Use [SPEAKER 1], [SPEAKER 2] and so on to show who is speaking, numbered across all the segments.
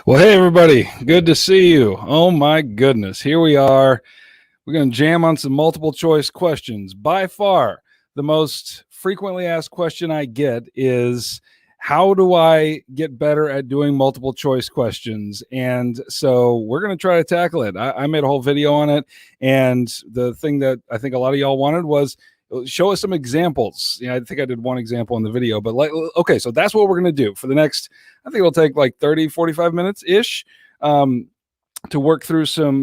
[SPEAKER 1] Well, hey, everybody. Good to see you. Oh, my goodness. Here we are. We're going to jam on some multiple choice questions. By far, the most frequently asked question I get is, how do I get better at doing multiple choice questions? And so we're going to try to tackle it. I made a whole video on it. And the thing that I think a lot of y'all wanted was, show us some examples. I think I did one example in the video, but okay, so that's what we're going to do for the next, I think it'll take like 30, 45 minutes ish to work through some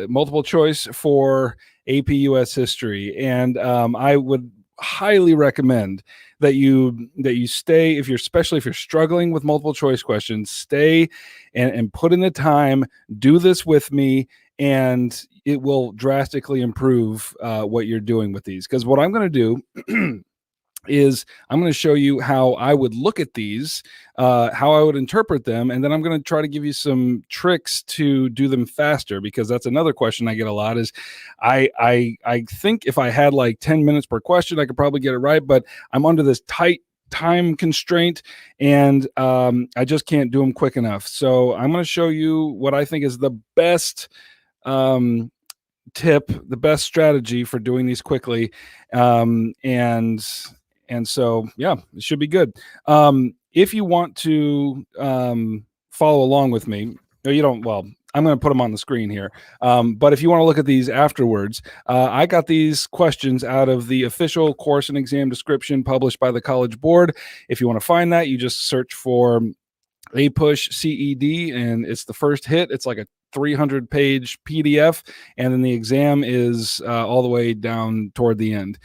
[SPEAKER 1] multiple choice for AP US history. And I would highly recommend that you stay, especially if you're struggling with multiple choice questions, stay and put in the time, do this with me, and it will drastically improve what you're doing with these. Because what I'm going to do is I'm going to show you how I would look at these, how I would interpret them, and then I'm going to try to give you some tricks to do them faster, because that's another question I get a lot is I think if I had like 10 minutes per question, I could probably get it right, but I'm under this tight time constraint, and I just can't do them quick enough. So I'm going to show you what I think is the best tip, the best strategy for doing these quickly. And so, yeah, it should be good. If you want to follow along with me, no, you don't. Well, I'm going to put them on the screen here. But if you want to look at these afterwards, I got these questions out of the official course and exam description published by the College Board. If you want to find that, you just search for APUSH CED, and it's the first hit. It's like a 300-page PDF, and then the exam is all the way down toward the end.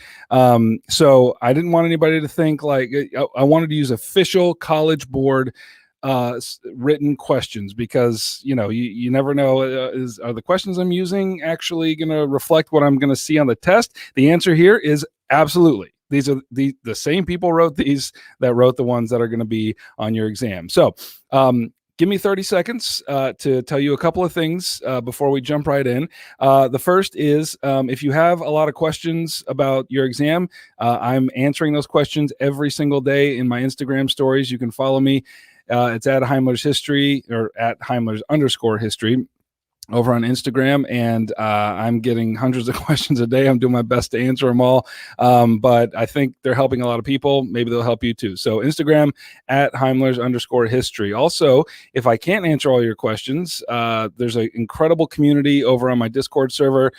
[SPEAKER 1] So I didn't want anybody to think like I wanted to use official College Board written questions, because you never know, are the questions I'm using actually going to reflect what I'm going to see on the test? The answer here is absolutely. These are the same people wrote these that wrote the ones that are going to be on your exam. So give me 30 seconds to tell you a couple of things before we jump right in. The first is, if you have a lot of questions about your exam, I'm answering those questions every single day in my Instagram stories. You can follow me. It's at Heimler's History, or at Heimler's_history. Over on Instagram, and I'm getting hundreds of questions a day. I'm doing my best to answer them all, but I think they're helping a lot of people. Maybe they'll help you too. So Instagram at Heimler's_history. Also, if I can't answer all your questions, there's an incredible community over on my Discord server.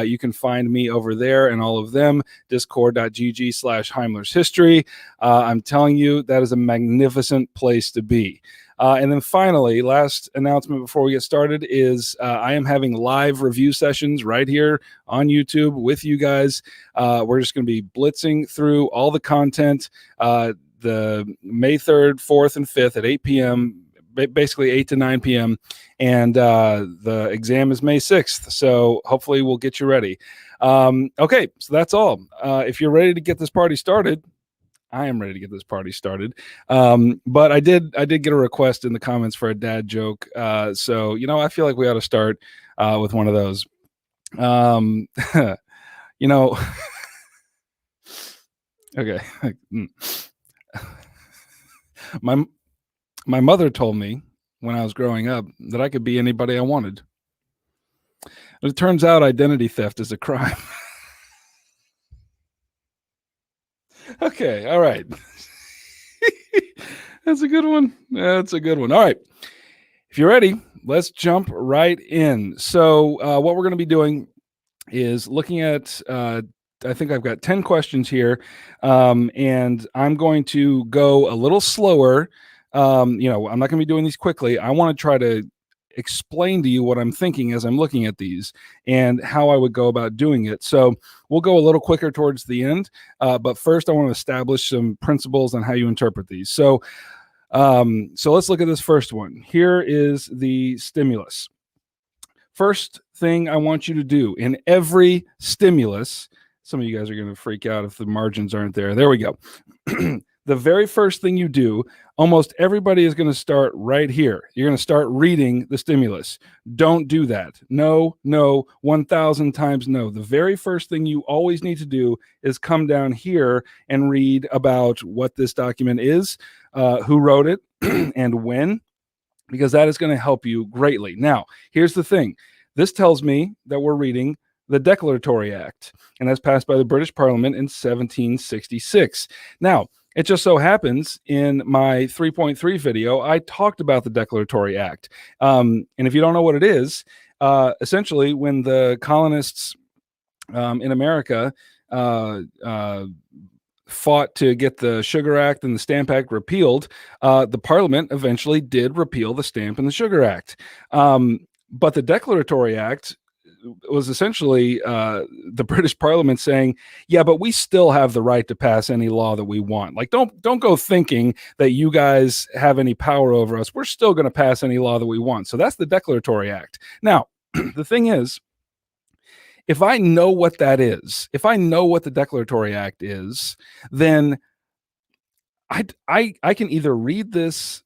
[SPEAKER 1] You can find me over there and all of them, discord.gg/Heimler's History. I'm telling you, that is a magnificent place to be. And then finally, last announcement before we get started is I am having live review sessions right here on YouTube with you guys. We're just going to be blitzing through all the content the May 3rd, 4th, and 5th at 8 p.m., basically 8 to 9 p.m. And the exam is May 6th. So hopefully we'll get you ready. Okay, so that's all. If you're ready to get this party started, I am ready to get this party started. But I did get a request in the comments for a dad joke. So, I feel like we ought to start with one of those. Okay. My mother told me when I was growing up that I could be anybody I wanted. But it turns out identity theft is a crime. Okay, all right. That's a good one. That's a good one. All right. If you're ready, let's jump right in. So what we're going to be doing is looking at, I think I've got 10 questions here, and I'm going to go a little slower. I'm not going to be doing these quickly. I want to try to explain to you what I'm thinking as I'm looking at these and how I would go about doing it. So we'll go a little quicker towards the end, but first I want to establish some principles on how you interpret these. So let's look at this first one. Here is the stimulus. First thing I want you to do in every stimulus, some of you guys are going to freak out if the margins aren't there. There we go. The very first thing you do, almost everybody is going to start right here. You're going to start reading the stimulus. Don't do that. No, 1,000 times no. The very first thing you always need to do is come down here and read about what this document is, who wrote it, and when. because that is going to help you greatly. Now, here's the thing. This tells me that we're reading the Declaratory Act, and that's passed by the British Parliament in 1766. Now, it just so happens in my 3.3 video, I talked about the Declaratory Act. And if you don't know what it is, essentially when the colonists in America fought to get the Sugar Act and the Stamp Act repealed, the Parliament eventually did repeal the Stamp and the Sugar Act. But the Declaratory Act was essentially the British Parliament saying, yeah, but we still have the right to pass any law that we want. Like, don't go thinking that you guys have any power over us. We're still going to pass any law that we want. So that's the Declaratory Act. Now, the thing is, if I know what that is, if I know what the Declaratory Act is, then I can either read this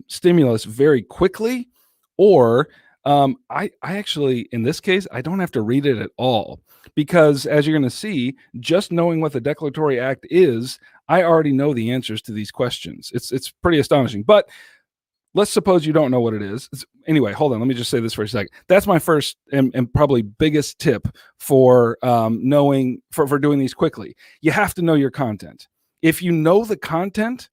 [SPEAKER 1] stimulus very quickly, or I actually, in this case, I don't have to read it at all, because as you're going to see, just knowing what the Declaratory Act is, I already know the answers to these questions. It's pretty astonishing. But let's suppose you don't know what it is. Anyway, hold on. Let me just say this for a second. That's my first and probably biggest tip for knowing, for doing these quickly. You have to know your content. If you know the content,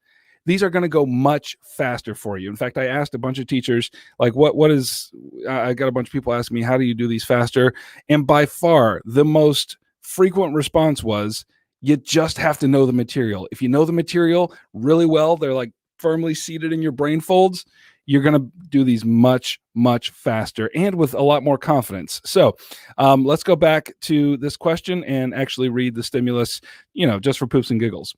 [SPEAKER 1] these are going to go much faster for you. In fact, I asked a bunch of teachers, like, what is, I got a bunch of people asking me, how do you do these faster? And by far, the most frequent response was, you just have to know the material. If you know the material really well, they're like firmly seated in your brain folds, you're going to do these much, much faster and with a lot more confidence. So let's go back to this question and actually read the stimulus, just for poops and giggles.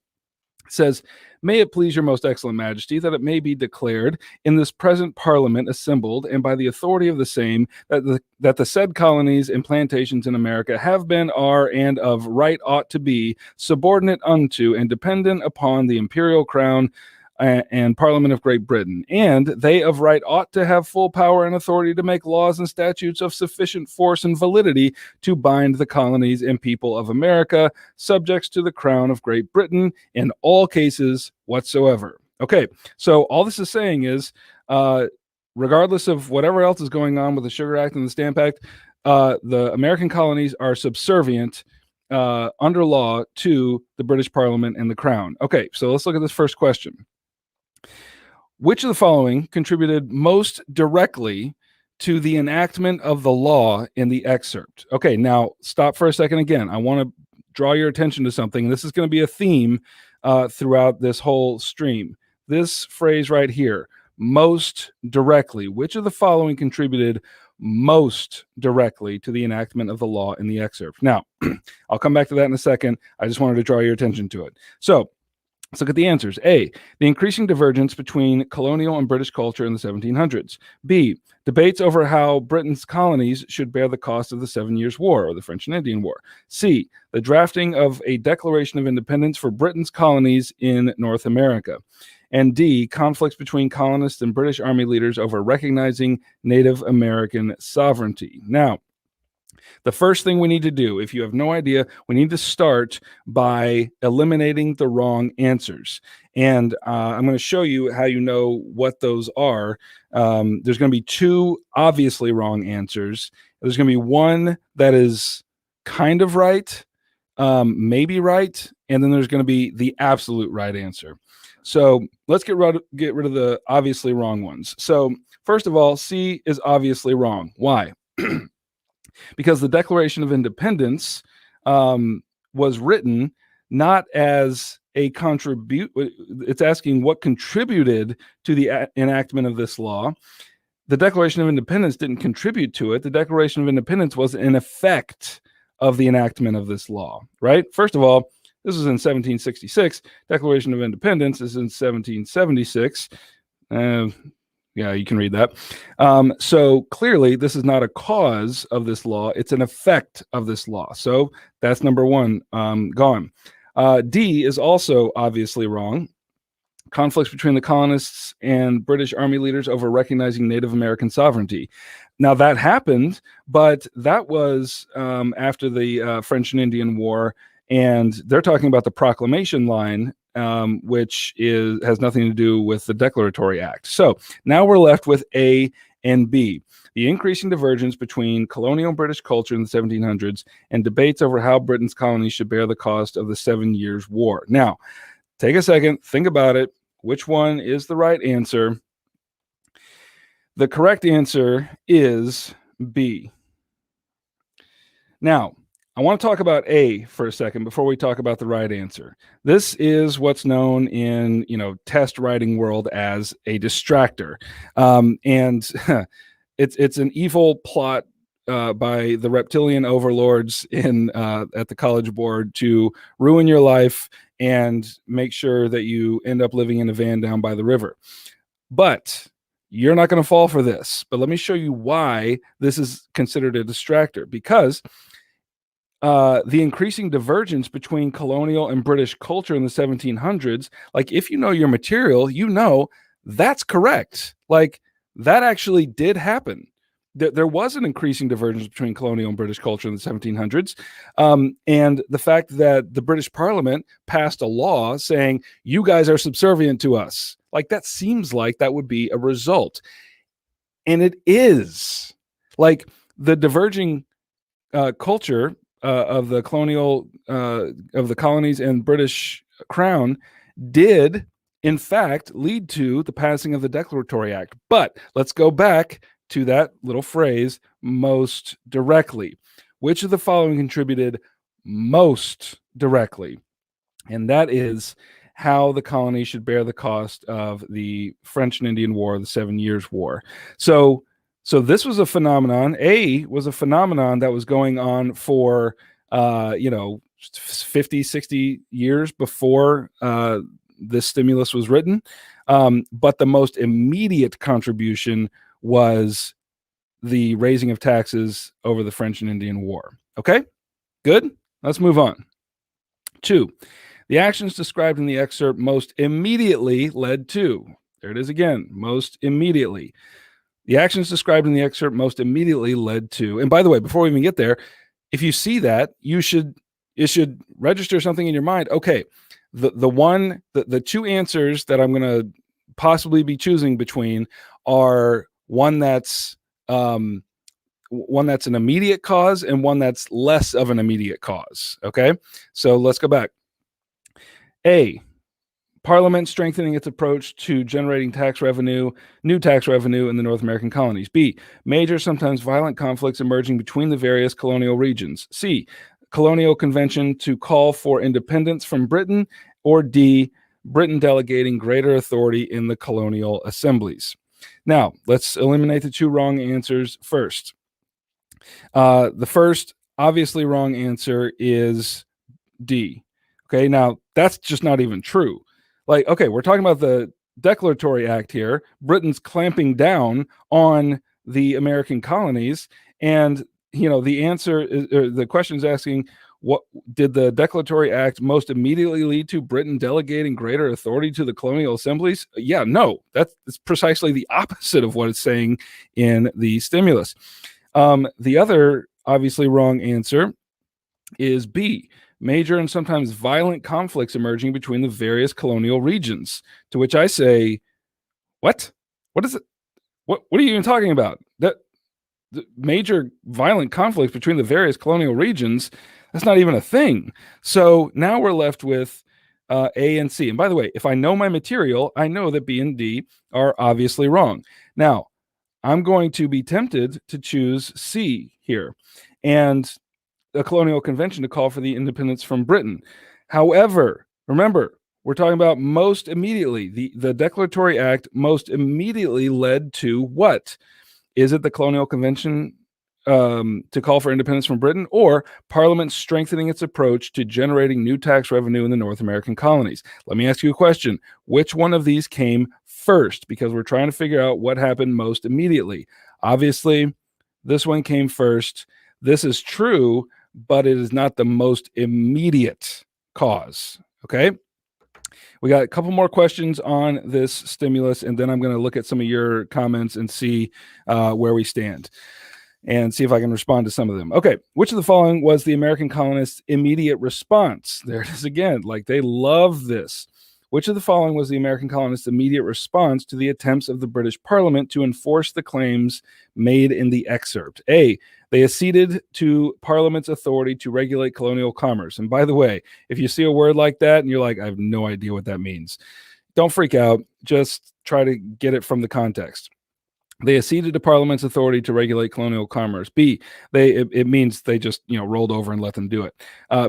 [SPEAKER 1] It says, may it please your most excellent majesty that it may be declared in this present parliament assembled and by the authority of the same that the said colonies and plantations in America have been, are, and of right ought to be subordinate unto and dependent upon the imperial crown and Parliament of Great Britain, and they of right ought to have full power and authority to make laws and statutes of sufficient force and validity to bind the colonies and people of America, subjects to the Crown of Great Britain, in all cases whatsoever. Okay, so all this is saying is, regardless of whatever else is going on with the Sugar Act and the Stamp Act, the American colonies are subservient under law to the British Parliament and the Crown. Okay, so let's look at this first question. Which of the following contributed most directly to the enactment of the law in the excerpt? Okay, now stop for a second again. I want to draw your attention to something. This is going to be a theme throughout this whole stream. This phrase right here, most directly. Which of the following contributed most directly to the enactment of the law in the excerpt? Now, I'll come back to that in a second. I just wanted to draw your attention to it. So, let's look at the answers. A, the increasing divergence between colonial and British culture in the 1700s. B, debates over how Britain's colonies should bear the cost of the 7 Years' War, or the French and Indian War. C, the drafting of a Declaration of Independence for Britain's colonies in North America. And D, conflicts between colonists and British Army leaders over recognizing Native American sovereignty. Now, the first thing we need to do, if you have no idea, we need to start by eliminating the wrong answers. And I'm going to show you how you know what those are. There's going to be two obviously wrong answers. There's going to be one that is kind of right, maybe right, and then there's going to be the absolute right answer. So let's get rid of the obviously wrong ones. So first of all, C is obviously wrong. Why? Because the Declaration of Independence was written not as a contribute. It's asking what contributed to the enactment of this law. The Declaration of Independence didn't contribute to it. The Declaration of Independence was an effect of the enactment of this law, right? First of all, this was in 1766. Declaration of Independence is in 1776. Yeah, you can read that. So clearly, this is not a cause of this law. It's an effect of this law. So that's number one, gone. D is also obviously wrong. Conflicts between the colonists and British Army leaders over recognizing Native American sovereignty. Now, that happened, but that was after the French and Indian War, and they're talking about the proclamation line, which has nothing to do with the Declaratory Act. So now we're left with A and B. The increasing divergence between colonial British culture in the 1700s and debates over how Britain's colonies should bear the cost of the 7 Years' War. Now, take a second, think about it. Which one is the right answer? The correct answer is B. Now, I want to talk about A for a second before we talk about the right answer. This is what's known in, test writing world as a distractor. And it's an evil plot by the reptilian overlords at the College Board to ruin your life and make sure that you end up living in a van down by the river. But you're not going to fall for this. But let me show you why this is considered a distractor. Because the increasing divergence between colonial and British culture in the 1700s, like if you know your material, that's correct. Like that actually did happen. There was an increasing divergence between colonial and British culture in the 1700s. And the fact that the British Parliament passed a law saying, you guys are subservient to us, like that seems like that would be a result. And it is. Like the diverging culture of the colonies and British crown did, in fact, lead to the passing of the Declaratory Act. But let's go back to that little phrase, most directly. Which of the following contributed most directly? And that is how the colony should bear the cost of the French and Indian War, the 7 Years' War. So this was a phenomenon. A was a phenomenon that was going on for 50, 60 years before this stimulus was written. But the most immediate contribution was the raising of taxes over the French and Indian War. Okay, good. Let's move on. 2, the actions described in the excerpt most immediately led to. There it is again, most immediately. The actions described in the excerpt most immediately led to. And by the way, before we even get there, if you see that, it should register something in your mind. Okay, the two answers that I'm going to possibly be choosing between are one that's an immediate cause and one that's less of an immediate cause. Okay, so let's go back. A, Parliament strengthening its approach to generating new tax revenue in the North American colonies. B, major, sometimes violent conflicts emerging between the various colonial regions. C, colonial convention to call for independence from Britain. Or D, Britain delegating greater authority in the colonial assemblies. Now, let's eliminate the 2 wrong answers first. The first obviously wrong answer is D. Okay, now that's just not even true. Like, okay, we're talking about the Declaratory Act here. Britain's clamping down on the American colonies, and the answer is, the question is asking, what did the Declaratory Act most immediately lead to? Britain delegating greater authority to the colonial assemblies? Yeah, no, that's precisely the opposite of what it's saying in the stimulus. The other obviously wrong answer is B, major and sometimes violent conflicts emerging between the various colonial regions. To which I say, what? What is it? What are you even talking about? That the major violent conflicts between the various colonial regions, that's not even a thing. So now we're left with A and C. And by the way, if I know my material, I know that B and D are obviously wrong. Now, I'm going to be tempted to choose C here, and a colonial convention to call for the independence from Britain. However, remember, we're talking about most immediately. The Declaratory Act most immediately led to what? Is it the colonial convention to call for independence from Britain, or Parliament strengthening its approach to generating new tax revenue in the North American colonies? Let me ask you a question. Which one of these came first? Because we're trying to figure out what happened most immediately. Obviously, this one came first. This is true, but it is not the most immediate cause. Okay? We got a couple more questions on this stimulus, and then I'm going to look at some of your comments and see where we stand. and see if I can respond to some of them. Okay, which of the following was the American colonists' immediate response? There it is again. Like, they love this. Which of the following was the American colonists' immediate response to the attempts of the British Parliament to enforce the claims made in the excerpt? A, they acceded to Parliament's authority to regulate colonial commerce. And by the way, if you see a word like that and you're like, I have no idea what that means, don't freak out. Just try to get it from the context. They acceded to Parliament's authority to regulate colonial commerce. B, it means they just rolled over and let them do it.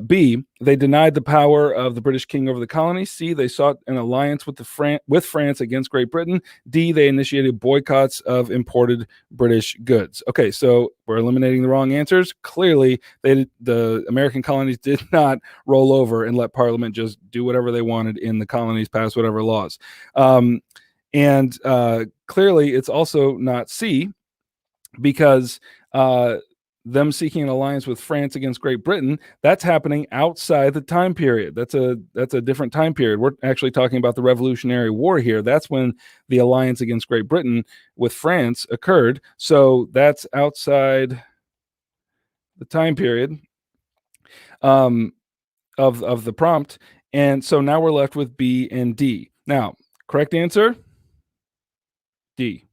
[SPEAKER 1] B, they denied the power of the British king over the colonies. C, they sought an alliance with France against Great Britain. D, they initiated boycotts of imported British goods. Okay, so we're eliminating the wrong answers. Clearly, the American colonies did not roll over and let Parliament just do whatever they wanted in the colonies, pass whatever laws. And clearly, it's also not C, because them seeking an alliance with France against Great Britain, that's happening outside the time period. That's a different time period. We're actually talking about the Revolutionary War here. That's when the alliance against Great Britain with France occurred. So that's outside the time period of the prompt. And so now we're left with B and D. Now, correct answer? D.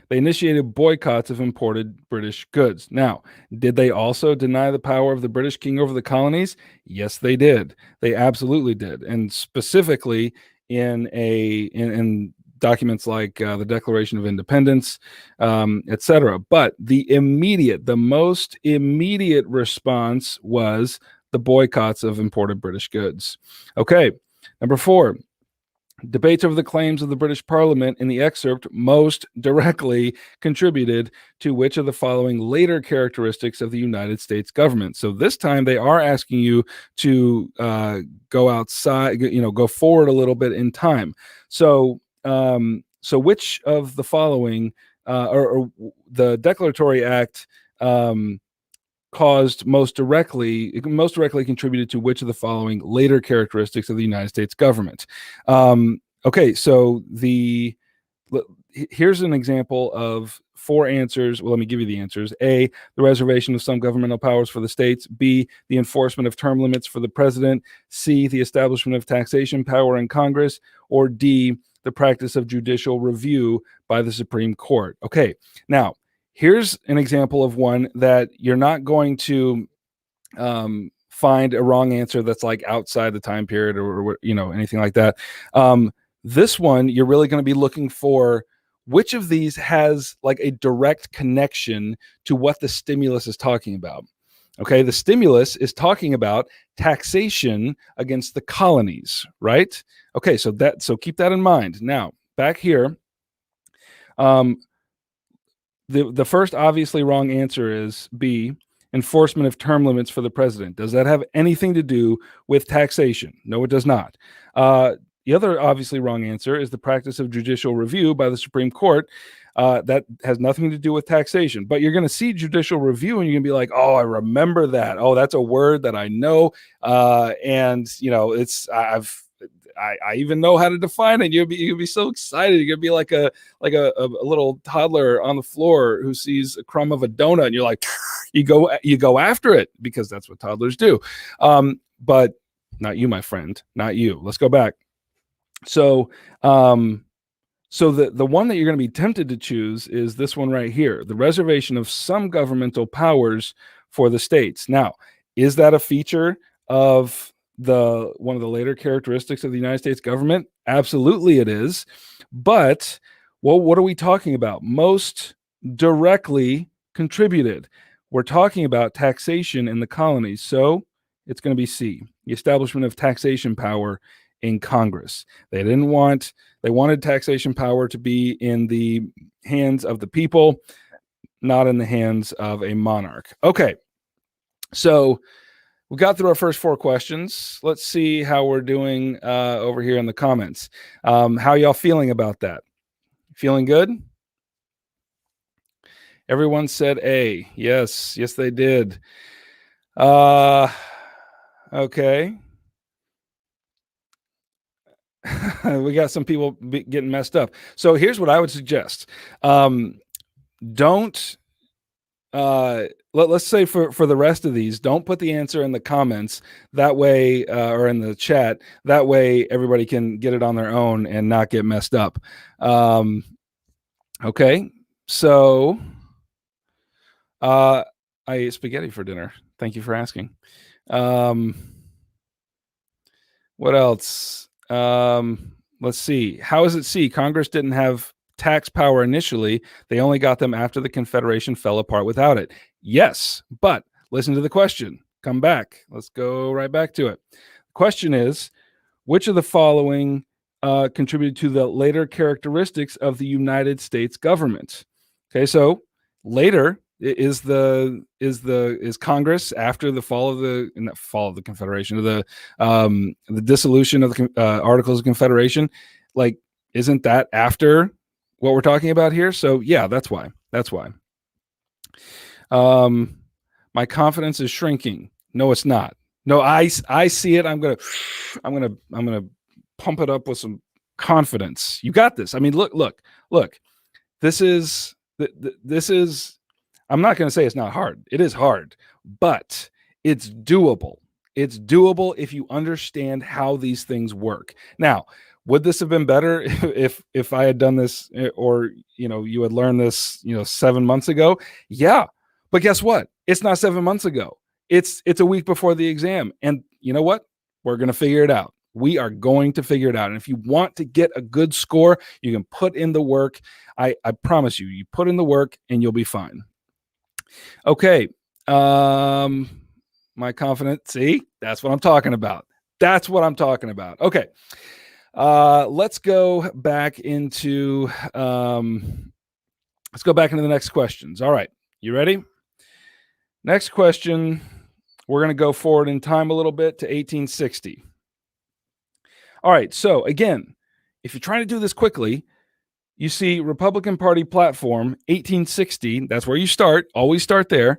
[SPEAKER 1] They initiated boycotts of imported British goods. Now, did they also deny the power of the British king over the colonies? Yes, they did. They absolutely did. And specifically in documents like the Declaration of Independence, etc. But the most immediate response was the boycotts of imported British goods. Okay, number 4. Debates over the claims of the British Parliament in the excerpt most directly contributed to which of the following later characteristics of the United States government? So this time they are asking you to go outside, go forward a little bit in time. So which of the following, or the Declaratory Act most directly contributed to which of the following later characteristics of the United States government? Okay, so here's an example of 4 answers. Well, let me give you the answers. A, the reservation of some governmental powers for the states. B, the enforcement of term limits for the president. C, the establishment of taxation power in Congress. Or D, the practice of judicial review by the Supreme Court. Okay, now, here's an example of one that you're not going to find a wrong answer that's like outside the time period or anything like that. This one, you're really going to be looking for which of these has like a direct connection to what the stimulus is talking about. Okay, the stimulus is talking about taxation against the colonies, right? Okay, so keep that in mind. Now, back here, the first obviously wrong answer is B, enforcement of term limits for the president. Does that have anything to do with taxation? No, it does not. The other obviously wrong answer is the practice of judicial review by the Supreme Court. That has nothing to do with taxation. But you're going to see judicial review and you're going to be like, oh, I remember that. Oh, that's a word that I know. And I even know how to define it. You'll be so excited. You're gonna be like a little toddler on the floor who sees a crumb of a donut, and you're like, you go after it because that's what toddlers do. But not you, my friend, not you. Let's go back. So the one that you're going to be tempted to choose is this one right here, the reservation of some governmental powers for the states. Now, is that a feature of one of the later characteristics of the United States government? Absolutely it is. But what are we talking about? Most directly contributed. We're talking about taxation in the colonies. So it's going to be C, the establishment of taxation power in Congress. They wanted taxation power to be in the hands of the people, not in the hands of a monarch. Okay. So we got through our first 4 questions. Let's see how we're doing over here in the comments. How y'all feeling about that? Feeling good? Everyone said A. Yes, they did. Okay. We got some people getting messed up. So here's what I would suggest. Don't let's say for the rest of these, don't put the answer in the comments. That way, or in the chat. That way, everybody can get it on their own and not get messed up. Okay, so I ate spaghetti for dinner. Thank you for asking. What else? Let's see. How is it C? Congress didn't have tax power initially. They only got them after the Confederation fell apart without it. Yes, but listen to the question. Come back. Let's go right back to it. The question is, which of the following contributed to the later characteristics of the United States government? Okay, so later is Congress after the fall of the Confederation, the dissolution of the Articles of Confederation. Like, isn't that after what we're talking about here? So yeah, that's why. My confidence is shrinking. No, it's not. No, I see it. I'm gonna pump it up with some confidence. You got this. I mean, look. This is. I'm not going to say it's not hard. It is hard, but it's doable. It's doable if you understand how these things work. Now, would this have been better if I had done this, or you had learned this 7 months ago? Yeah, but guess what? It's not 7 months ago. It's a week before the exam, and you know what? We're going to figure it out. We are going to figure it out. And if you want to get a good score, you can put in the work. I promise you put in the work and you'll be fine. Okay. My confidence. See, that's what I'm talking about. Okay. Let's go back into the next questions. All right. You ready? Next question. We're going to go forward in time a little bit to 1860. All right. So again, if you're trying to do this quickly, you see Republican Party platform 1860. That's where you start. Always start there.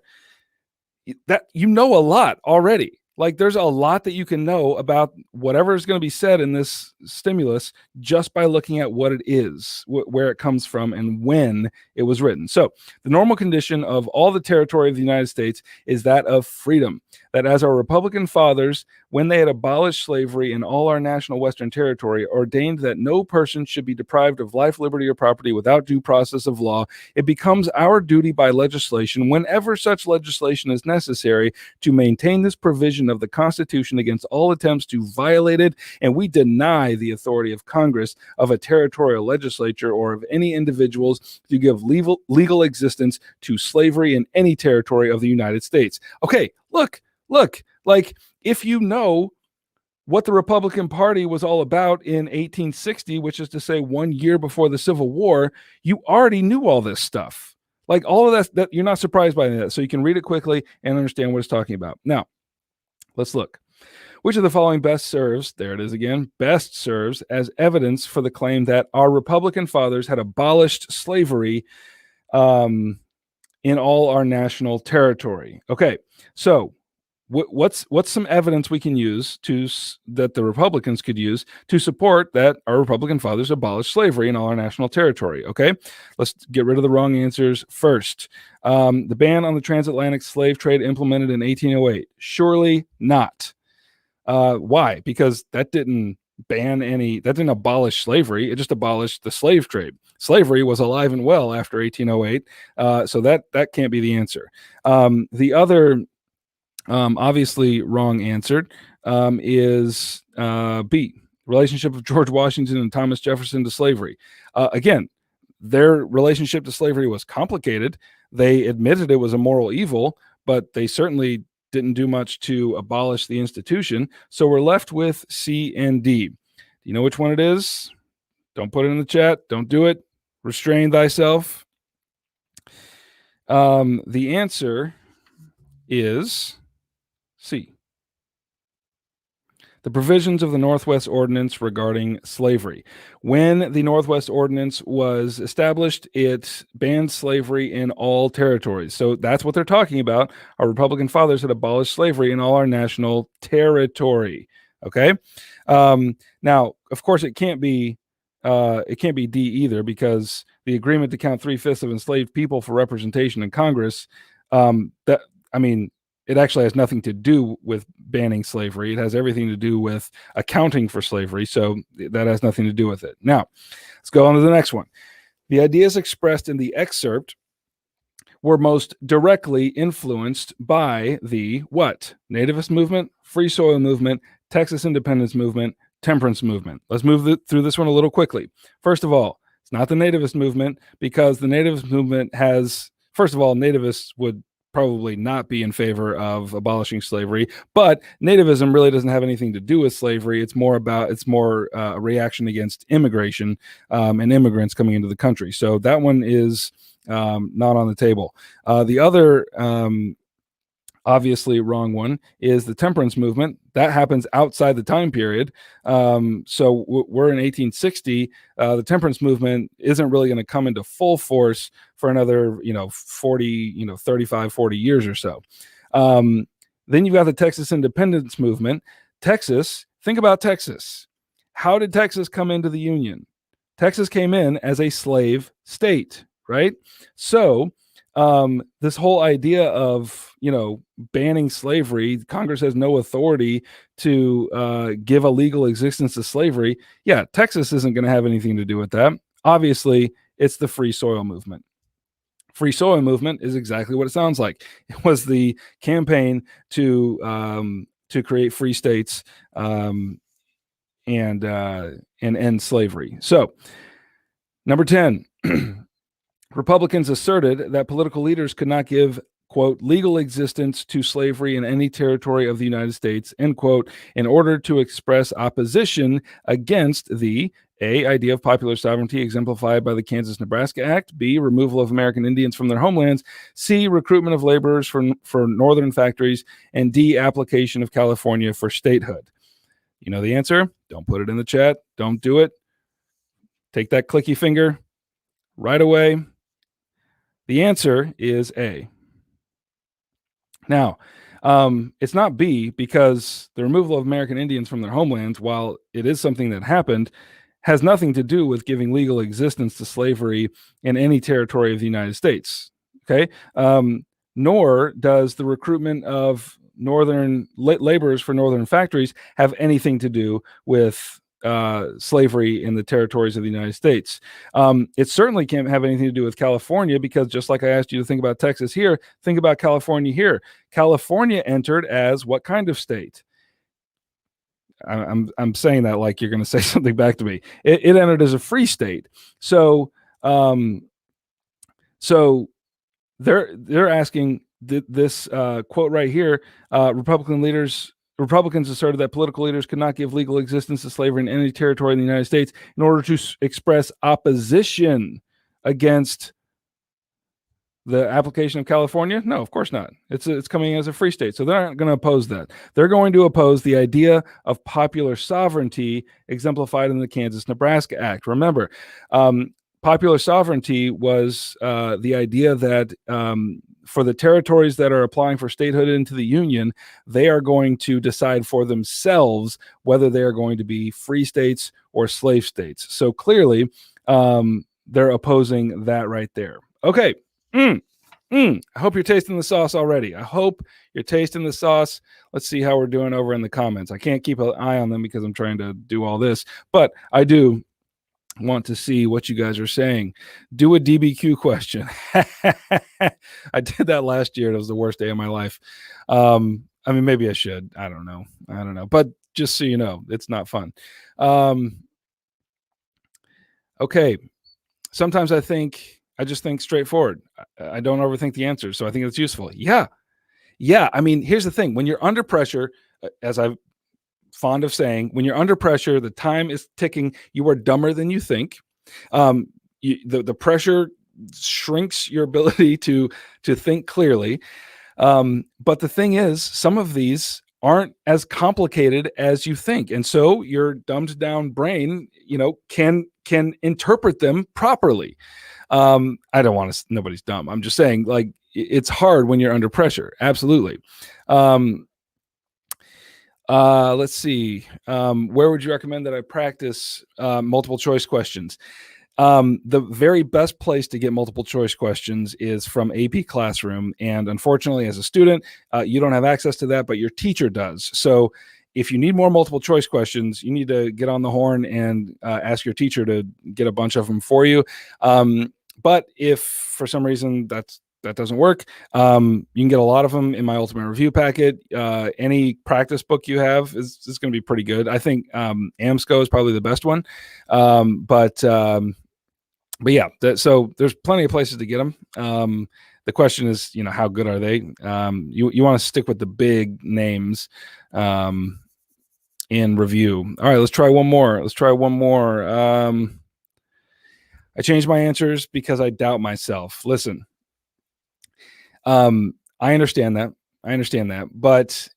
[SPEAKER 1] That a lot already. Like, there's a lot that you can know about whatever is going to be said in this stimulus just by looking at what it is, where it comes from, and when it was written. So the normal condition of all the territory of the United States is that of freedom, that as our Republican fathers, when they had abolished slavery in all our national Western territory, ordained that no person should be deprived of life, liberty, or property without due process of law, it becomes our duty by legislation, whenever such legislation is necessary, to maintain this provision of the Constitution against all attempts to violate it, and we deny the authority of Congress, of a territorial legislature, or of any individuals to give legal existence to slavery in any territory of the United States. Okay, look, like, if you know what the Republican Party was all about in 1860, which is to say 1 year before the Civil War, you already knew all this stuff. Like, all of that you're not surprised by that. So you can read it quickly and understand what it's talking about. Now, let's look. Which of the following best serves as evidence for the claim that our Republican fathers had abolished slavery in all our national territory? Okay, so what's some evidence we can use that the Republicans could use to support that our Republican fathers abolished slavery in all our national territory? Okay, let's get rid of the wrong answers first. The ban on the transatlantic slave trade implemented in 1808. Surely not. Why? Because that didn't abolish slavery. It just abolished the slave trade. Slavery was alive and well after 1808. So that can't be the answer. The other obviously wrong answered is B, relationship of George Washington and Thomas Jefferson to slavery. Again, their relationship to slavery was complicated. They admitted it was a moral evil, but they certainly didn't do much to abolish the institution. So we're left with C and D. Do you know which one it is? Don't put it in the chat. Don't do it. Restrain thyself. The answer is C. The provisions of the Northwest Ordinance regarding slavery. When the Northwest Ordinance was established, it banned slavery in all territories. So that's what they're talking about. Our Republican fathers had abolished slavery in all our national territory. Okay. Now, of course, it can't be D either, because the agreement to count 3/5 of enslaved people for representation in Congress That I mean, it actually has nothing to do with banning slavery. It has everything to do with accounting for slavery. So that has nothing to do with it. Now, let's go on to the next one. The ideas expressed in the excerpt were most directly influenced by the what? Nativist movement, free soil movement, Texas independence movement, temperance movement. Let's move through this one a little quickly. First of all, it's not the nativist movement, because the nativist movement has, first of all, nativists would probably not be in favor of abolishing slavery, but nativism really doesn't have anything to do with slavery. It's more a reaction against immigration and immigrants coming into the country. So that one is not on the table. The other obviously wrong one is the temperance movement. That happens outside the time period. So we're in 1860. The temperance movement isn't really going to come into full force for another 35, 40 years or so. Then you've got the Texas independence movement. Texas, think about Texas. How did Texas come into the Union? Texas came in as a slave state, right? So this whole idea of banning slavery, Congress has no authority to give a legal existence to slavery. Yeah, Texas isn't going to have anything to do with that. Obviously, it's the free soil movement. Free soil movement is exactly what it sounds like. It was the campaign to create free states and end slavery. So, number 10. Republicans asserted that political leaders could not give, quote, legal existence to slavery in any territory of the United States, end quote, in order to express opposition against the A, idea of popular sovereignty exemplified by the Kansas-Nebraska Act, B, removal of American Indians from their homelands, C, recruitment of laborers for northern factories, and D, application of California for statehood. You know the answer? Don't put it in the chat. Don't do it. Take that clicky finger right away. The answer is A. Now, it's not B, because the removal of American Indians from their homelands, while it is something that happened, has nothing to do with giving legal existence to slavery in any territory of the United States. Okay? Nor does the recruitment of northern laborers for northern factories have anything to do with slavery in the territories of the United States. It certainly can't have anything to do with California, because just like I asked you to think about Texas here, think about California here. California entered as what kind of state? I'm saying that like you're going to say something back to me. It entered as a free state. So they're asking this quote right here. Republicans asserted that political leaders could not give legal existence to slavery in any territory in the United States in order to express opposition against the application of California. No, of course not. It's coming as a free state. So they're not going to oppose that. They're going to oppose the idea of popular sovereignty exemplified in the Kansas-Nebraska Act. Remember, popular sovereignty was the idea that for the territories that are applying for statehood into the Union, they are going to decide for themselves whether they are going to be free states or slave states. So clearly, they're opposing that right there. Okay. I hope you're tasting the sauce already. I hope you're tasting the sauce. Let's see how we're doing over in the comments. I can't keep an eye on them because I'm trying to do all this, but I do want to see what you guys are saying. Do a DBQ question. I did that last year. It was the worst day of my life. I mean, maybe I should. I don't know. But just so you know, it's not fun. Okay. Sometimes I just think straightforward. I don't overthink the answers, so I think it's useful. Yeah. I mean, here's the thing. When you're under pressure, as I'm fond of saying, when you're under pressure, the time is ticking. You are dumber than you think. The pressure shrinks your ability to think clearly. But the thing is, some of these aren't as complicated as you think, and so your dumbed down brain, can interpret them properly. I don't want to. Nobody's dumb. I'm just saying, like, it's hard when you're under pressure. Absolutely. Let's see. Where would you recommend that I practice multiple choice questions? The very best place to get multiple choice questions is from AP Classroom. And unfortunately, as a student, you don't have access to that, but your teacher does. So if you need more multiple choice questions, you need to get on the horn and ask your teacher to get a bunch of them for you. But if for some reason that doesn't work, you can get a lot of them in my ultimate review packet. Any practice book you have is going to be pretty good. I think AMSCO is probably the best one. But yeah, so there's plenty of places to get them. The question is, how good are they? You want to stick with the big names in review. All right, let's try one more. I changed my answers because I doubt myself. Listen, I understand that, but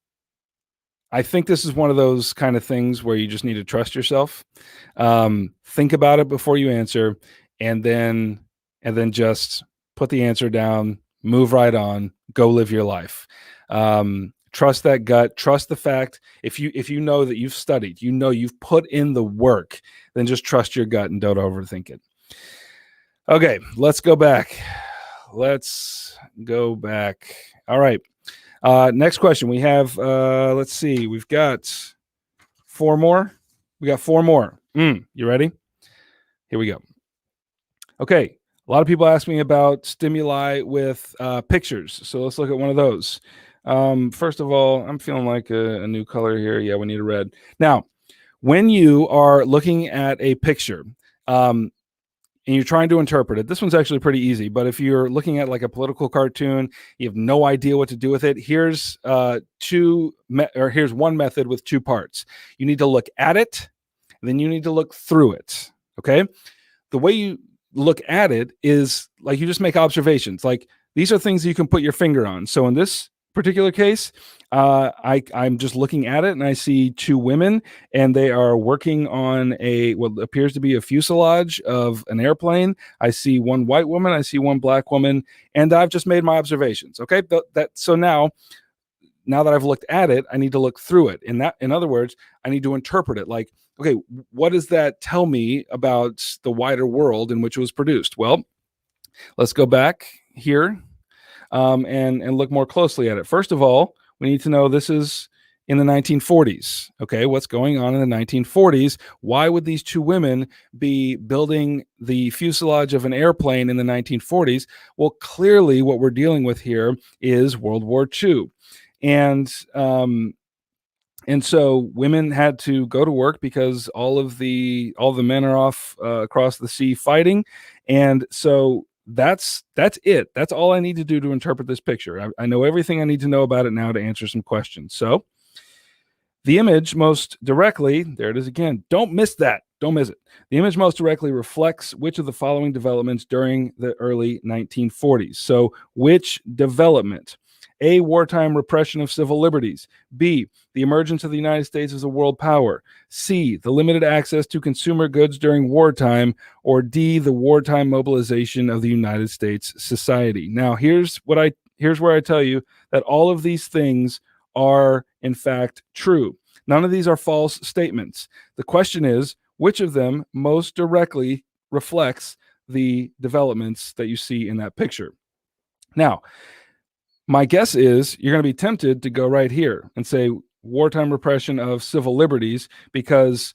[SPEAKER 1] I think this is one of those kind of things where you just need to trust yourself. Think about it before you answer, and then just put the answer down, move right on, go live your life. Trust that gut, trust the fact. If you know that you've studied, you've put in the work, then just trust your gut and don't overthink it. Okay, let's go back. All right. Next question. We have, let's see, we've got 4 more. You ready? Here we go. Okay. A lot of people ask me about stimuli with pictures. So let's look at one of those. First of all, I'm feeling like a new color here. Yeah, we need a red. Now, when you are looking at a picture, and you're trying to interpret it, this one's actually pretty easy. But if you're looking at like a political cartoon, you have no idea what to do with it. Here's here's one method with 2 parts. You need to look at it, and then you need to look through it. Okay. The way you look at it is like you just make observations. Like these are things you can put your finger on. So in this particular case, I'm just looking at it and I see 2 women and they are working on what appears to be a fuselage of an airplane. I see 1 white woman, I see 1 black woman, and I've just made my observations. Okay. So now that I've looked at it, I need to look through it. In other words, I need to interpret it. Like, okay, what does that tell me about the wider world in which it was produced? Well, let's go back here and look more closely at it. First of all, we need to know this is in the 1940s. Okay, what's going on in the 1940s? Why would these 2 women be building the fuselage of an airplane in the 1940s? Well, clearly what we're dealing with here is World War II. And so women had to go to work because all the men are off across the sea fighting. And so that's it. That's all I need to do to interpret this picture. I know everything I need to know about it now to answer some questions. So the image most directly, there it is again. Don't miss that. Don't miss it. The image most directly reflects which of the following developments during the early 1940s. So which development? A, wartime repression of civil liberties. B, the emergence of the United States as a world power. C, the limited access to consumer goods during wartime. Or D, the wartime mobilization of the United States society. Now, here's where I tell you that all of these things are, in fact, true. None of these are false statements. The question is, which of them most directly reflects the developments that you see in that picture? Now, my guess is you're going to be tempted to go right here and say wartime repression of civil liberties, because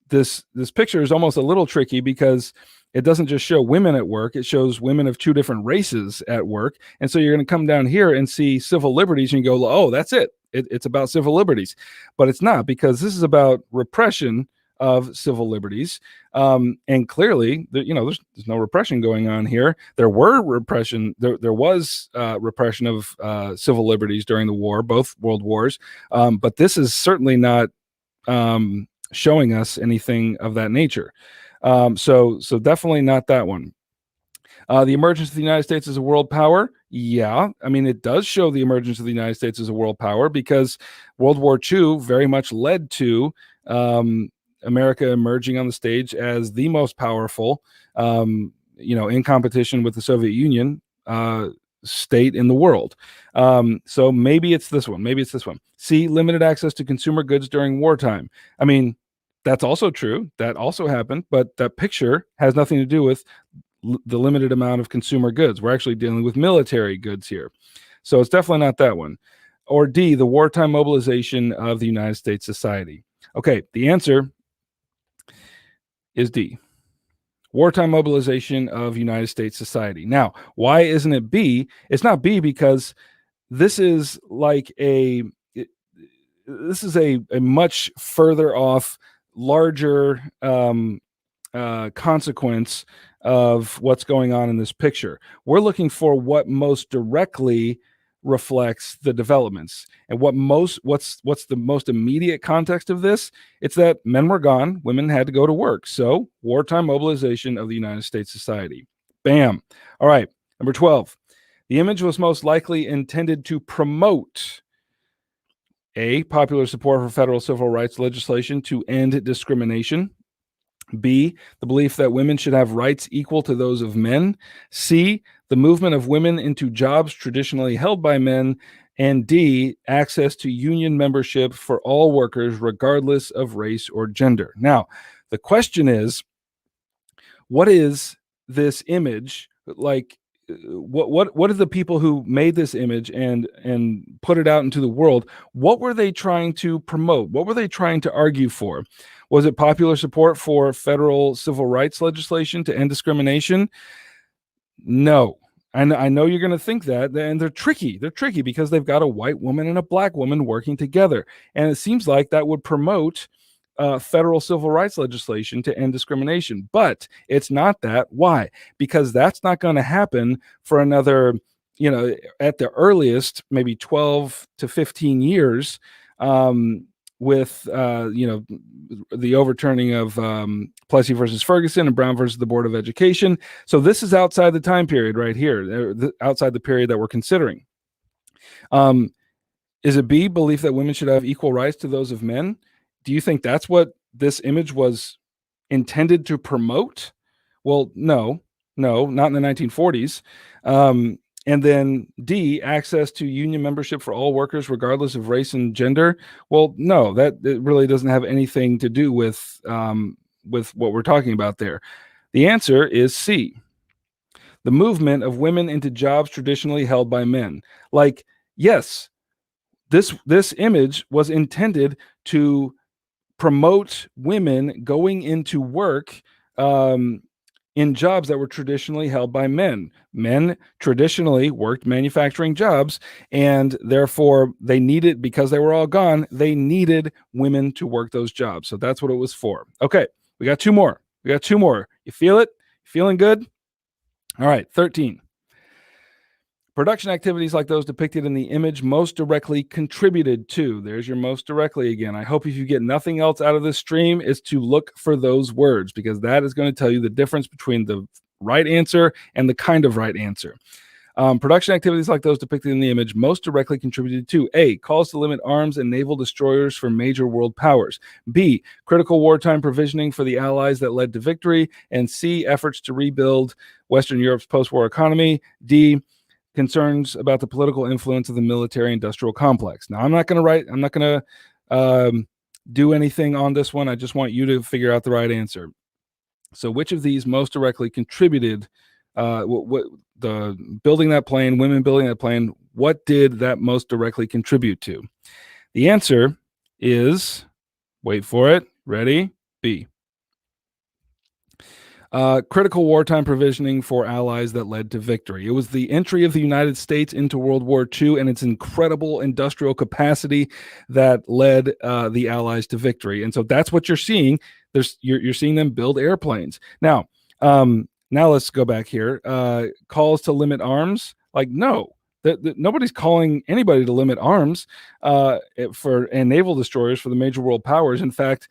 [SPEAKER 1] this picture is almost a little tricky because it doesn't just show women at work, it shows women of 2 different races at work. And so you're going to come down here and see civil liberties and you go, oh, that's it. It's about civil liberties. But it's not, because this is about repression of civil liberties. And clearly, there's no repression going on here. There was repression of civil liberties during the war, both world wars. But this is certainly not showing us anything of that nature. So definitely not that one. The emergence of the United States as a world power. Yeah, I mean, it does show the emergence of the United States as a world power, because World War II very much led to America emerging on the stage as the most powerful, in competition with the Soviet Union state in the world. So maybe it's this one. C, limited access to consumer goods during wartime. I mean, That's also true. That also happened, but that picture has nothing to do with the limited amount of consumer goods. We're actually dealing with military goods here. So it's definitely not that one. Or D, the wartime mobilization of the United States society. Okay, the answer is D, wartime mobilization of United States society. Now, why isn't it B? It's not B because this is like this is a much further off, larger consequence of what's going on in this picture. We're looking for what most directly reflects the developments, and what's the most immediate context of this. It's that men were gone, women had to go to work. So wartime mobilization of the United States society. Bam. All right, number 12. The image was most likely intended to promote A, popular support for federal civil rights legislation to end discrimination. B, the belief that women should have rights equal to those of men. C, the movement of women into jobs traditionally held by men. And D, access to union membership for all workers, regardless of race or gender. Now, the question is, what is this image like? What are the people who made this image and put it out into the world? What were they trying to promote? What were they trying to argue for? Was it popular support for federal civil rights legislation to end discrimination? No. I know you're going to think that, and they're tricky. They're tricky because they've got a white woman and a black woman working together, and it seems like that would promote federal civil rights legislation to end discrimination. But it's not that. Why? Because that's not going to happen for another, at the earliest, maybe 12 to 15 years, with, the overturning of Plessy versus Ferguson and Brown versus the Board of Education. So this is outside the time period right here, outside the period that we're considering. Is it B, belief that women should have equal rights to those of men? Do you think that's what this image was intended to promote? Well, no, not in the 1940s. And then D, access to union membership for all workers, regardless of race and gender. Well, no, it really doesn't have anything to do with what we're talking about there. The answer is C, the movement of women into jobs traditionally held by men. Like, yes, this image was intended to promote women going into work in jobs that were traditionally held by men. Men traditionally worked manufacturing jobs, and therefore they needed, because they were all gone, they needed women to work those jobs. So that's what it was for. Okay, we got two more. You feel it? Feeling good? All right, 13. Production activities like those depicted in the image most directly contributed to. There's your most directly again. I hope if you get nothing else out of this stream is to look for those words, because that is going to tell you the difference between the right answer and the kind of right answer. Production activities like those depicted in the image most directly contributed to A, calls to limit arms and naval destroyers for major world powers. B, critical wartime provisioning for the allies that led to victory. And C, efforts to rebuild Western Europe's post-war economy. D, concerns about the political influence of the military-industrial complex. Now, I'm not going to do anything on this one. I just want you to figure out the right answer. So which of these most directly contributed, the building that plane, women building that plane, what did that most directly contribute to? The answer is, wait for it, ready, B. Critical wartime provisioning for allies that led to victory. It was the entry of the United States into World War II and its incredible industrial capacity that led the allies to victory. And so that's what you're seeing. You're seeing them build airplanes. Now let's go back here. Calls to limit arms. Like, no. Nobody's calling anybody to limit arms and naval destroyers for the major world powers. In fact,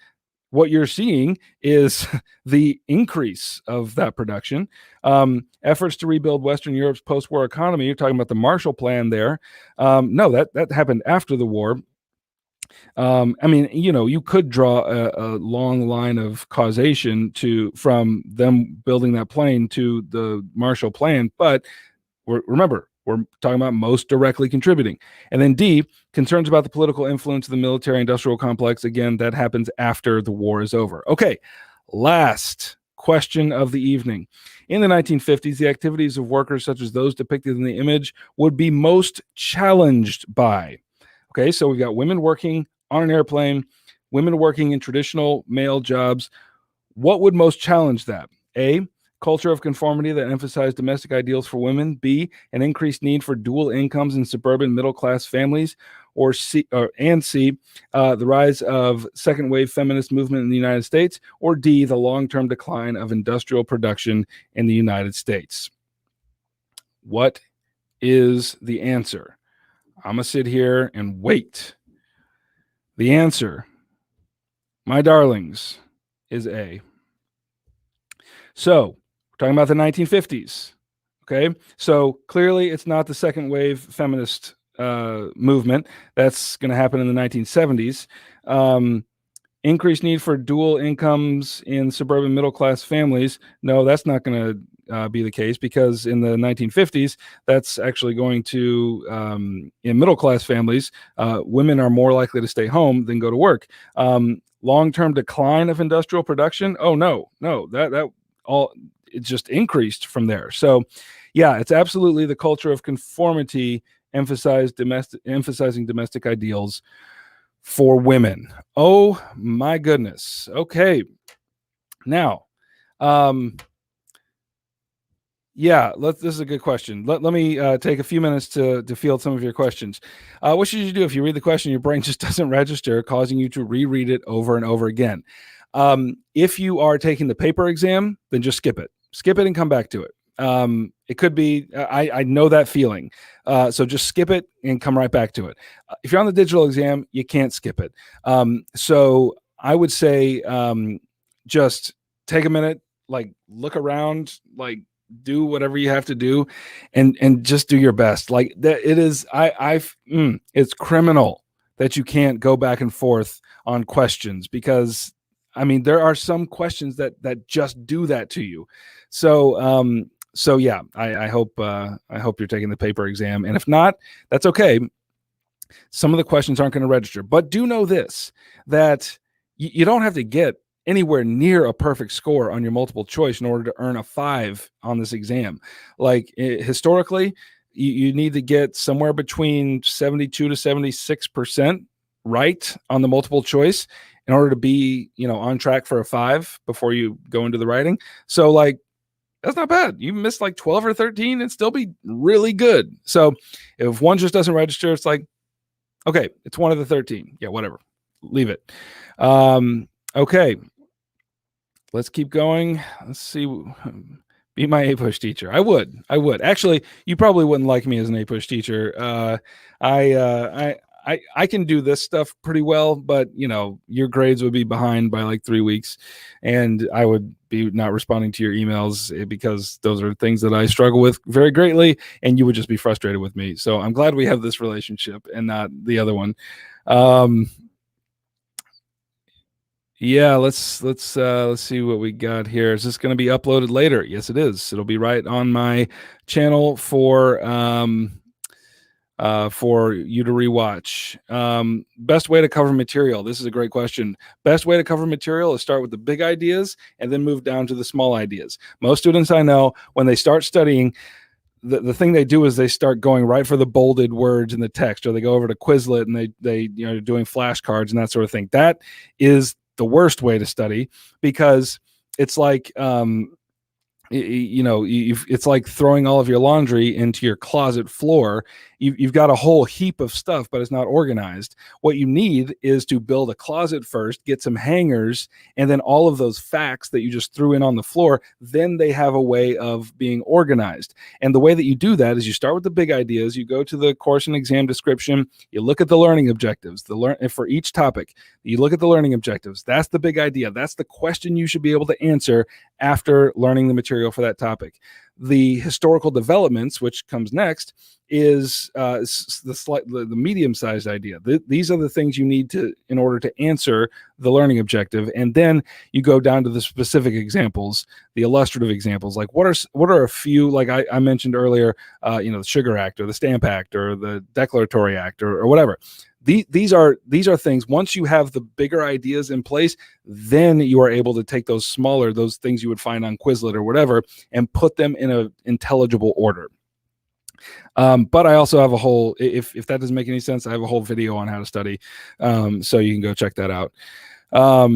[SPEAKER 1] what you're seeing is the increase of that production. Efforts to rebuild Western Europe's post-war economy. You're talking about the Marshall Plan there. No, that happened after the war. You could draw a long line of causation from them building that plane to the Marshall Plan, but remember, We're talking about most directly contributing. And then D, concerns about the political influence of the military-industrial complex. Again, that happens after the war is over. Okay, last question of the evening. In the 1950s, the activities of workers such as those depicted in the image would be most challenged by. Okay, so we've got women working on an airplane, women working in traditional male jobs. What would most challenge that? A, culture of conformity that emphasized domestic ideals for women. B, an increased need for dual incomes in suburban middle-class families. Or C, the rise of second wave feminist movement in the United States. Or D, the long-term decline of industrial production in the United States. What is the answer? I'm going to sit here and wait. The answer, my darlings, is A. So, we're talking about the 1950s. Okay, so clearly it's not the second wave feminist movement. That's going to happen in the 1970s. Increased need for dual incomes in suburban middle-class families. No, that's not going to be the case, because in the 1950s, that's actually going to, in middle-class families, women are more likely to stay home than go to work. Long-term decline of industrial production. Oh, no, that all, it just increased from there. So yeah, it's absolutely the culture of conformity emphasizing domestic ideals for women. Oh my goodness. Okay. Now, this is a good question. Let me take a few minutes to field some of your questions. What should you do if you read the question, your brain just doesn't register, causing you to reread it over and over again? If you are taking the paper exam, then just skip it and come back to it. It could be, I know that feeling. So just skip it and come right back to it. If you're on the digital exam, you can't skip it. So I would say, just take a minute, like look around, like do whatever you have to do, and just do your best. Like that, it is, it's criminal that you can't go back and forth on questions, because I mean, there are some questions that just do that to you. So yeah, I hope you're taking the paper exam, and if not, that's okay. Some of the questions aren't going to register, but do know this, that you don't have to get anywhere near a perfect score on your multiple choice in order to earn a 5 on this exam. Like historically, you need to get somewhere between 72 to 76% right on the multiple choice in order to be, on track for a 5 before you go into the writing. So like, that's not bad. You missed like 12 or 13 and still be really good. So if one just doesn't register, it's like, okay, it's one of the 13. Yeah, whatever. Leave it. Okay. Let's keep going. Let's see. Be my APUSH teacher. I would. Actually, you probably wouldn't like me as an APUSH teacher. I can do this stuff pretty well, but your grades would be behind by like 3 weeks, and I would be not responding to your emails because those are things that I struggle with very greatly, and you would just be frustrated with me. So I'm glad we have this relationship and not the other one. Yeah, let's see what we got here. Is this going to be uploaded later? Yes, it is. It'll be right on my channel for you to rewatch. Best way to cover material. This is a great question. Best way to cover material is start with the big ideas and then move down to the small ideas. Most students I know, when they start studying, the thing they do is they start going right for the bolded words in the text, or they go over to Quizlet and they doing flashcards and that sort of thing. That is the worst way to study, because it's like it's like throwing all of your laundry into your closet floor. You've got a whole heap of stuff, but it's not organized. What you need is to build a closet first, get some hangers, and then all of those facts that you just threw in on the floor, then they have a way of being organized. And the way that you do that is you start with the big ideas, you go to the course and exam description, you look at the learning objectives, for each topic, you look at the learning objectives. That's the big idea. That's the question you should be able to answer after learning the material material for that topic. The historical developments, which comes next, is the medium-sized idea. These are the things you need to in order to answer the learning objective, and then you go down to the specific examples, the illustrative examples. Like what are a few, like I mentioned earlier, the Sugar Act or the Stamp Act or the Declaratory Act or whatever. These are things, once you have the bigger ideas in place, then you are able to take those things you would find on Quizlet or whatever, and put them in an intelligible order. But I also have a whole, if that doesn't make any sense, I have a whole video on how to study. So you can go check that out. All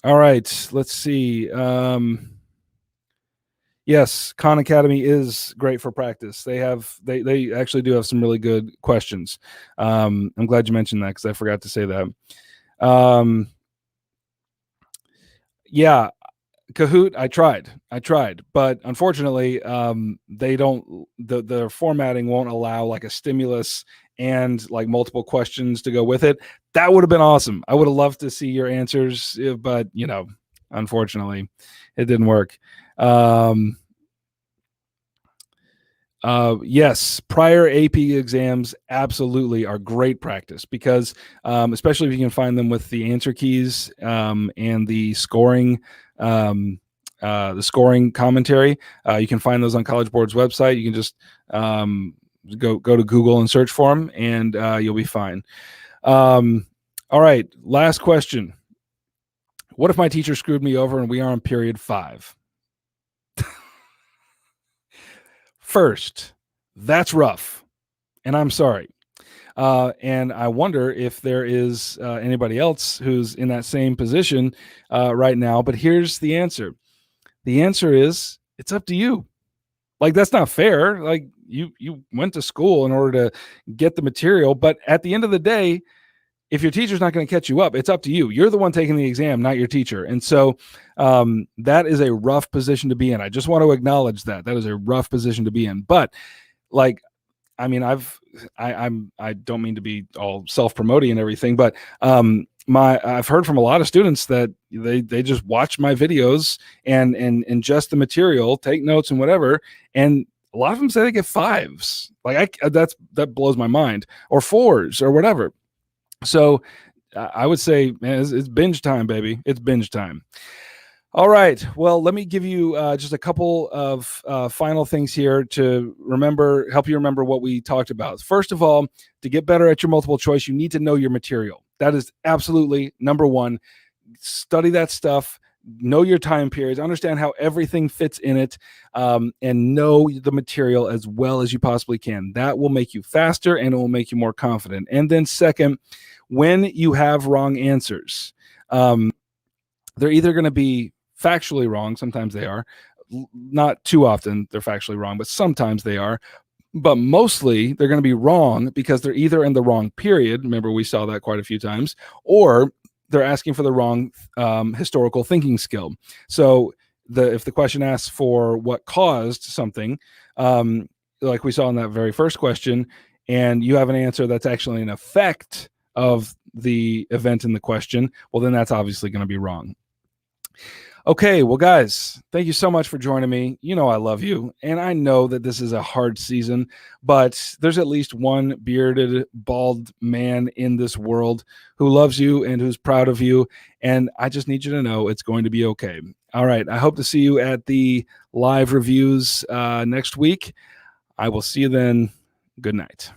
[SPEAKER 1] right, let's see. Yes, Khan Academy is great for practice. They actually do have some really good questions. I'm glad you mentioned that because I forgot to say that. Yeah, Kahoot, I tried, but unfortunately, the formatting won't allow like a stimulus and like multiple questions to go with it. That would have been awesome. I would have loved to see your answers, but unfortunately, it didn't work. Yes, prior AP exams absolutely are great practice because, especially if you can find them with the answer keys and the scoring commentary. You can find those on College Board's website. You can just go to Google and search for them, and you'll be fine. All right, last question. What if my teacher screwed me over and we are on period 5? First, that's rough, and I'm sorry. And I wonder if there is anybody else who's in that same position right now. But here's the answer. The answer is it's up to you. Like, that's not fair. Like, you went to school in order to get the material, but at the end of the day, if your teacher's not going to catch you up, it's up to you. You're the one taking the exam, not your teacher. And so that is a rough position to be in. I just want to acknowledge that. That is a rough position to be in. But like, I mean, I don't mean to be all self-promoting and everything, but I've heard from a lot of students that they just watch my videos and ingest the material, take notes and whatever, and a lot of them say they get 5s. Like that blows my mind, or 4s or whatever. So I would say, man, it's binge time, baby. It's binge time. All right. Well, let me give you just a couple of final things here to help you remember what we talked about. First of all, to get better at your multiple choice, you need to know your material. That is absolutely number one. Study that stuff. Know your time periods. Understand how everything fits in it, and know the material as well as you possibly can. That will make you faster and it will make you more confident. And then second, when you have wrong answers, they're either going to be factually wrong. Sometimes they are. Not too often they're factually wrong, but sometimes they are. But mostly they're going to be wrong because they're either in the wrong period. Remember, we saw that quite a few times, or they're asking for the wrong historical thinking skill. So if the question asks for what caused something, like we saw in that very first question, and you have an answer that's actually an effect of the event in the question, well, then that's obviously going to be wrong. Okay, well, guys, thank you so much for joining me. You know I love you, and I know that this is a hard season, but there's at least one bearded, bald man in this world who loves you and who's proud of you, and I just need you to know it's going to be okay. All right, I hope to see you at the live reviews next week. I will see you then. Good night.